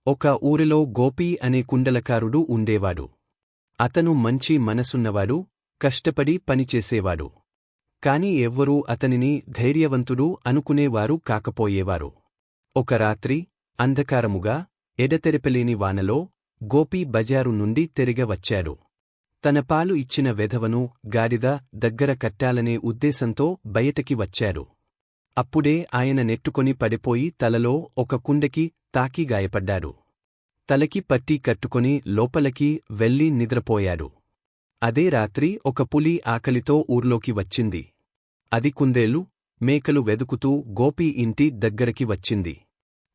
ఒక ఊరిలో గోపి అనే కుండలకారుడు ఉండేవాడు. అతను మంచి మనసున్నవాడు, కష్టపడి పనిచేసేవాడు. కాని ఎవ్వరూ అతనిని ధైర్యవంతుడు అనుకునేవారు కాకపోయేవారు. ఒక రాత్రి అంధకారముగా ఎడతెరపలేని వానలో గోపి బజారు నుండి తిరిగ వచ్చాడు. తన పాలు ఇచ్చిన వెధవను గాడిద దగ్గర కట్టాలనే ఉద్దేశంతో బయటకి వచ్చాడు. అప్పుడే ఆయన నెట్టుకొని పడిపోయి తలలో ఒక కుండకి తాకి గాయపడ్డాడు. తలకి పట్టీ కట్టుకొని లోపలికి వెళ్లి నిద్రపోయాడు. అదే రాత్రి ఒక పులి ఆకలితో ఊర్లోకి వచ్చింది. అది కుందేళ్లు, మేకలు వెదుకుతూ గోపి ఇంటి దగ్గరికి వచ్చింది.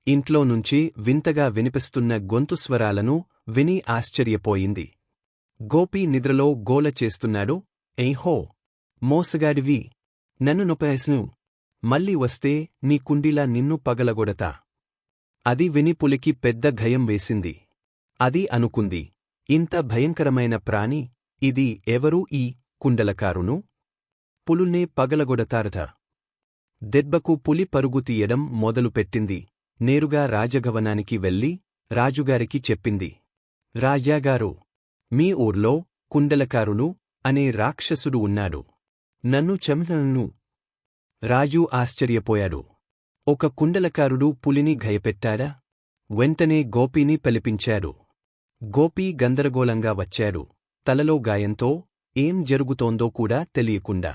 ఇంట్లో నుంచి వింతగా వినిపిస్తున్న గొంతుస్వరాలను విని ఆశ్చర్యపోయింది. గోపి నిద్రలో గోల చేస్తున్నాడు. ఏహో, మోసగాడివి! నన్ను నొప్పేస్ను. మళ్ళీ వస్తే నీ కుండీలా నిన్ను పగలగొడతా. అది విని పులికి పెద్ద భయం వేసింది. అది అనుకుంది, ఇంత భయంకరమైన ప్రాణి, ఇది ఎవరు ఈ కుండలకారును? పులుల్నే పగలగొడతారట. దెబ్బకు పులి పరుగు తీయడం మొదలుపెట్టింది. నేరుగా రాజభవనానికి వెళ్లి రాజుగారికి చెప్పింది. రాజాగారు, మీ ఊర్లో కుండలకారును అనే రాక్షసుడు ఉన్నాడు. నన్ను చంపను. రాజు ఆశ్చర్యపోయాడు. ఒక కుండలకారుడు పులిని భయపెట్టాడా? వెంటనే గోపిని పిలిపించాడు. గోపి గందరగోళంగా వచ్చాడు, తలలో గాయంతో ఏం జరుగుతోందో కూడా తెలియకుండా.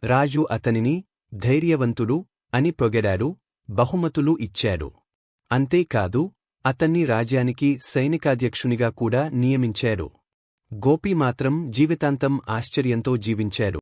రాజు అతనిని ధైర్యవంతుడు అని పొగిడాడు, బహుమతులు ఇచ్చాడు. అంతేకాదు, అతన్ని రాజ్యానికి సైనికాధ్యక్షునిగా కూడా నియమించాడు. గోపి మాత్రం జీవితాంతం ఆశ్చర్యంతో జీవించాడు.